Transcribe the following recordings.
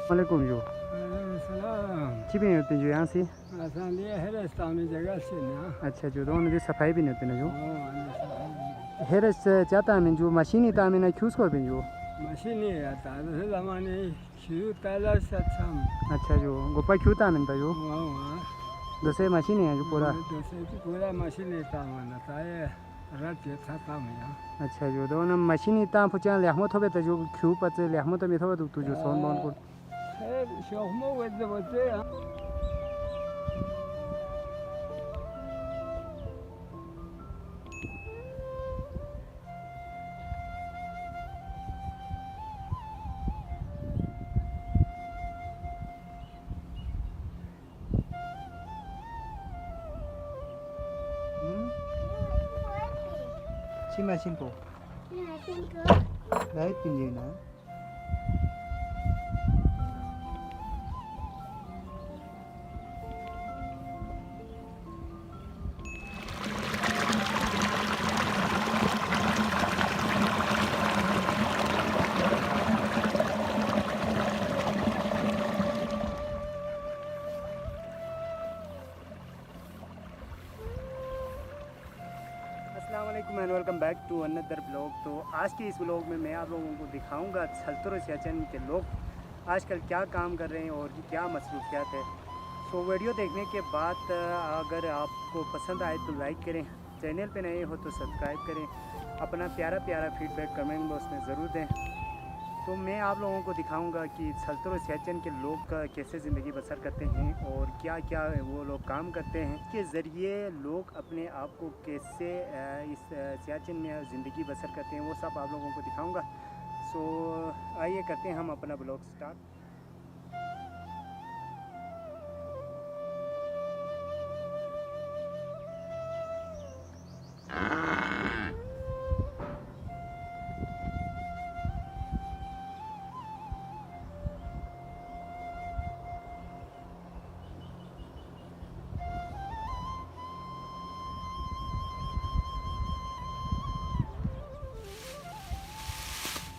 वालेकुम जो सलाम अच्छी भी नहीं होती जो यहाँ से। asan dia heres tami jaga sini ha अच्छा जो दोनों जो सफाई भी नहीं होती ना जो oh हेरस चाहता है जो मशीनी तामी ना क्यूज को भी जो masini ya ta zamani kiu tala satsam अच्छा जो गोपा क्यों तामिन था जो wow दसे मशीनी है जो पूरा dosa itu pura masini tamana saya rat ya tatam ya अच्छा जो दोनों मशीनी ताम पुचान लेहमत हो तो जो क्यों पते लेहमत में था तो जो सोन बोन को her shohmo wedde wedde ya ची मशीन को लाइट पिंजे ना अस्सलामुअलैकुम and welcome back to another blog. तो आज के इस ब्लॉग में मैं आप लोगों को दिखाऊंगा छलतुर सियाचिन के लोग आजकल क्या काम कर रहे हैं और क्या मसरूफियात है। सो वीडियो देखने के बाद अगर आपको पसंद आए तो लाइक करें, चैनल पे नए हो तो सब्सक्राइब करें, अपना प्यारा प्यारा फीडबैक कमेंट बॉक्स में ज़रूर दें। तो मैं आप लोगों को दिखाऊंगा कि छलतुर सियाचिन के लोग कैसे ज़िंदगी बसर करते हैं और क्या क्या वो लोग काम करते हैं, के ज़रिए लोग अपने आप को कैसे इस सियाचिन में ज़िंदगी बसर करते हैं, वो सब आप लोगों को दिखाऊंगा। सो आइए करते हैं हम अपना ब्लॉग स्टार्ट।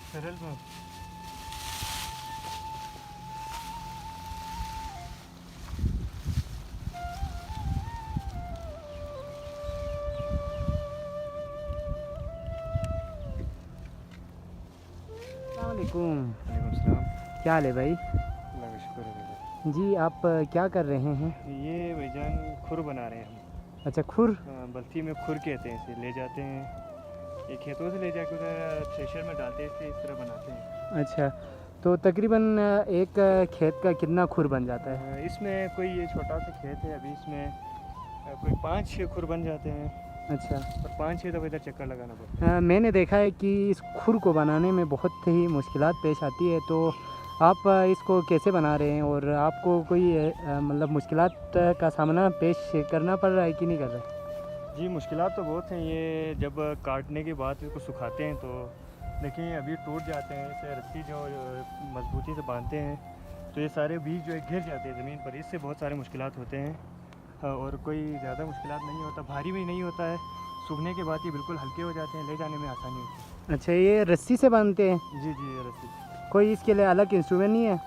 सरल में अस्सलामुअलैकुम। वालेकुम क्या हाल है भाई? अल्लाह का शुक्र है भाईजान। जी आप क्या कर रहे हैं? ये भाईजान खुर बना रहे हैं हम। अच्छा खुर। बल्ती में खुर कहते हैं, इसे ले जाते हैं, ये खेतों से ले जाकर उधर थ्रेशर में डालते हैं, इसे इस तरह बनाते हैं। अच्छा तो तकरीबन एक खेत का कितना खुर बन जाता है? इसमें कोई ये छोटा सा खेत है, अभी इसमें कोई 5-6 खुर बन जाते हैं अच्छा और 5-6 दफ़ा इधर चक्कर लगाना पड़ता है। मैंने देखा है कि इस खुर को बनाने में बहुत ही मुश्किलात पेश आती है, तो आप इसको कैसे बना रहे हैं और आपको कोई मतलब मुश्किलात का सामना पेश करना पड़ रहा है कि नहीं कर रहा है? जी मुश्किलात तो बहुत हैं। ये जब काटने के बाद इसको सुखाते हैं तो देखिए अभी टूट जाते हैं, इसे रस्सी जो मजबूती से बांधते हैं तो ये सारे बीज जो है गिर जाते हैं ज़मीन पर, इससे बहुत सारे मुश्किलात होते हैं। और कोई ज़्यादा मुश्किलात नहीं होता, भारी भी नहीं होता है, सूखने के बाद ये बिल्कुल हल्के हो जाते हैं, ले जाने में आसानी होती अच्छा ये रस्सी से बांधते हैं? है। जी जी ये रस्सी कोई इसके लिए अलग इंस्ट्रूमेंट नहीं है?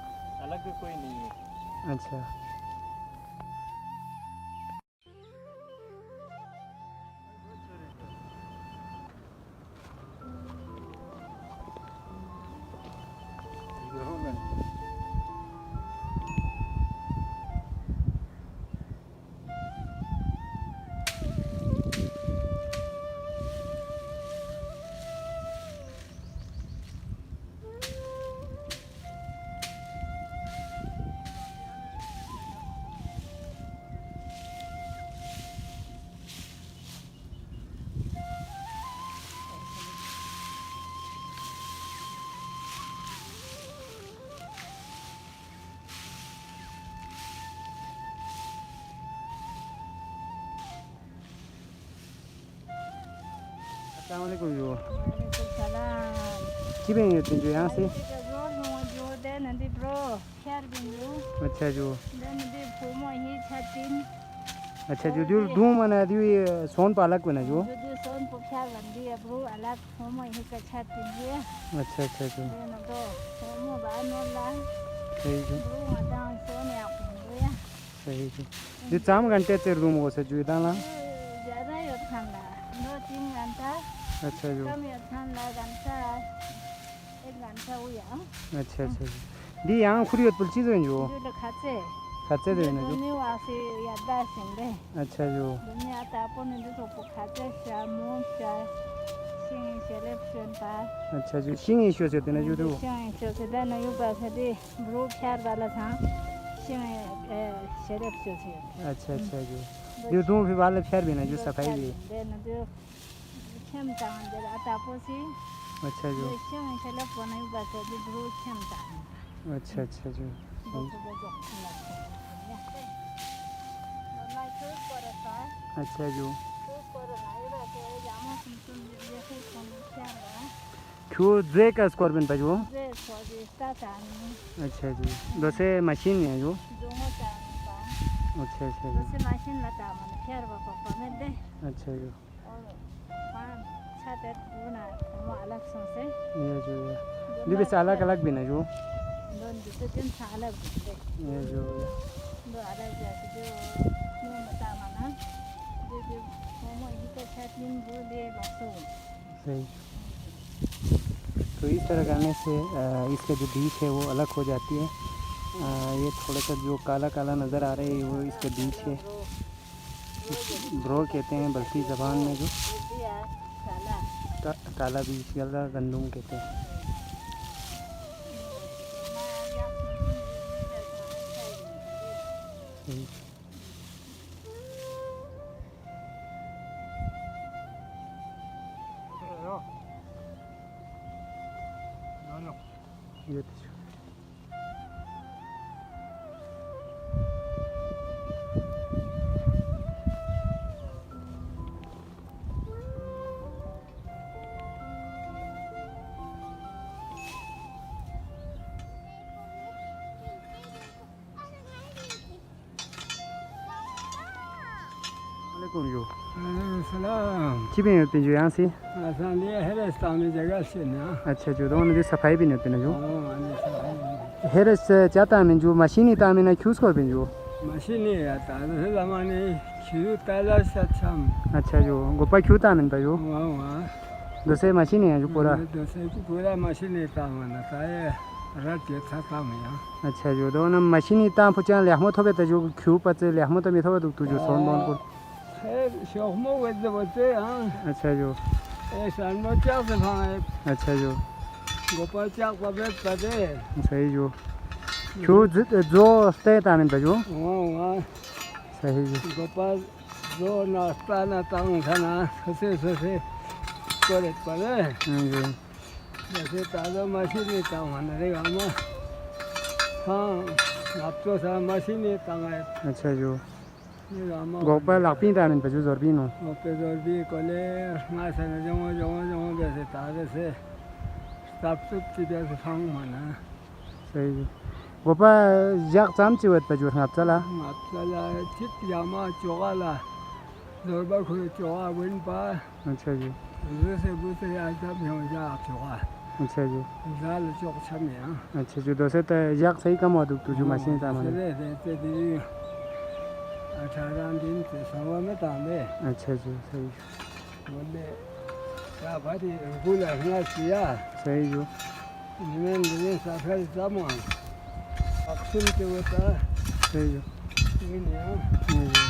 अलग कोई नहीं है। अच्छा अस्सलामुअलैकुम जो Waalaikumsalam. की भी नहीं होती जो यहाँ से। Nanti ka zo mo jo de nanti bro kher bin lu अच्छा जो de nanti phu mo hi chatin अच्छा जो जो धूम बना दी सोन पालक बना जो। jo de son phu kher lan di bro alak phu mo hi ka chatin ye अच्छा अच्छा जो de na do phu mo ba no la सही जो bro mà đang số nhà cũng vậy सही जो ये 3 घंटे तेरे रूम हो से जुदा ना ज़्यादा ही उठान ला 2-3 घंटा अच्छा जो कम ही उठान ला घंटा 1 घंटा हुआ अच्छा अच्छा दी यहाँ खुरी होत पुलची जो जो लखाते खाते दे ना जो दुनिया वासे यादा सिंदे अच्छा जो दुनिया तापन ने तो खाते शामों चा सिंह सेलेक्शन पा अच्छा जो सिंह इश्यू से ना जो तो सिंह से दा न यू पास दे ब्रो ख्यार वाला था सिंह सेलेक्शन से अच्छा अच्छा जो तुम भी वाले फेर भी ना जो सफाई भी दे न जो छम तान दे तापोसी अच्छा जो Singh selection you pass they bro छम तान अच्छा अच्छा जो अच्छा जो क्यों ब्रेक का स्कोर बन पाजो अच्छा जी दोसे मशीन है जो अच्छा अच्छा जी अच्छा जो ये जो ये भी अलग अलग भी ना जो ये जो सही तो इस तरह करने से इसका जो बीज है वो अलग हो जाती है ये थोड़ा सा जो काला काला नज़र आ रहा है वो इसका बीज है ब्रो कहते हैं बल्कि ज़बान में जो काला बीज काला गंदुम कहते हैं सही ये तो वालेकुम जो सलाम चिपे होते जो यहाँ से आसान ये है रास्ता में जगह से ना अच्छा जो दोनों जो सफाई भी नहीं होती ना जो हेरस चाहता है जो मशीनी तामे ना क्यूज कर भी जो मशीन नहीं आता है ज़माने क्यों ताला अच्छा अच्छा जो गोपा क्यों तामे पे जो वहाँ दूसरे मशीन है जो पूरा दूसरे की पूरा मशीन नहीं काम आता है रात ये था काम है अच्छा जो दोनों मशीनी ताम पुचान लेहमत हो तो जो क्यों पते लेहमत में थोड़ा तू जो सोन बोन को शौक में वैसे बच्चे हाँ अच्छा जो ऐसा बच्चा से भाई अच्छा जो गोपाल चाक पबे पदे सही जो क्यों जो स्टे तामे पे जो वहाँ सही जो गोपाल जो नाश्ता ना ताऊं खाना ससे करे पड़े जो जैसे ताज़ा मशीन नहीं ताऊं हमारे गाँव में हाँ अब तो सा मशीन नहीं ताऊं है अच्छा जो ये गाँव में गोपा लापी तामे पे जो जोरबी नो ओके जोर भी कोले मासे ने जो जैसे ताज़े से सब चीज़ें से फांग मना सही जो गोपा जाग जाम चिवत पे जो हाथ चला मतलब चित जामा चोगाला जोरबा खुद चोगा बिन पा अच्छा जी जैसे बुते आज जब हम जा चोगा अच्छा जी जाल चोक छमे हाँ अच्छा जो दोसे तो जाग सही कम हो तो जो मशीन तामे ते दी 18 दिन से सवा में तांबे अच्छा जी सही बोले क्या भाई गुला हना किया सही जो निमें सफर जामा अक्सर के होता सही जो ये नहीं ये जो।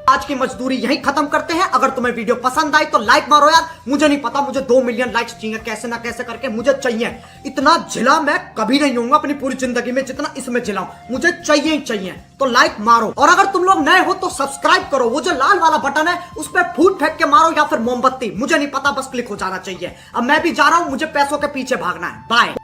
आज की मजदूरी यहीं खत्म करते हैं। अगर तुम्हें वीडियो पसंद आई तो लाइक मारो यार। मुझे नहीं पता, मुझे 2 मिलियन लाइक्स चाहिए, कैसे ना कैसे करके मुझे चाहिए। इतना झिला मैं कभी नहीं होऊंगा अपनी पूरी जिंदगी में जितना इसमें झिलाऊं, मुझे चाहिए ही चाहिए। तो लाइक मारो, और अगर तुम लोग नए हो तो सब्सक्राइब करो। वो जो लाल वाला बटन है उस पर फूट फेंक के मारो या फिर मोमबत्ती, मुझे नहीं पता, बस क्लिक हो जाना चाहिए। अब मैं भी जा रहा हूं, मुझे पैसों के पीछे भागना है। बाय।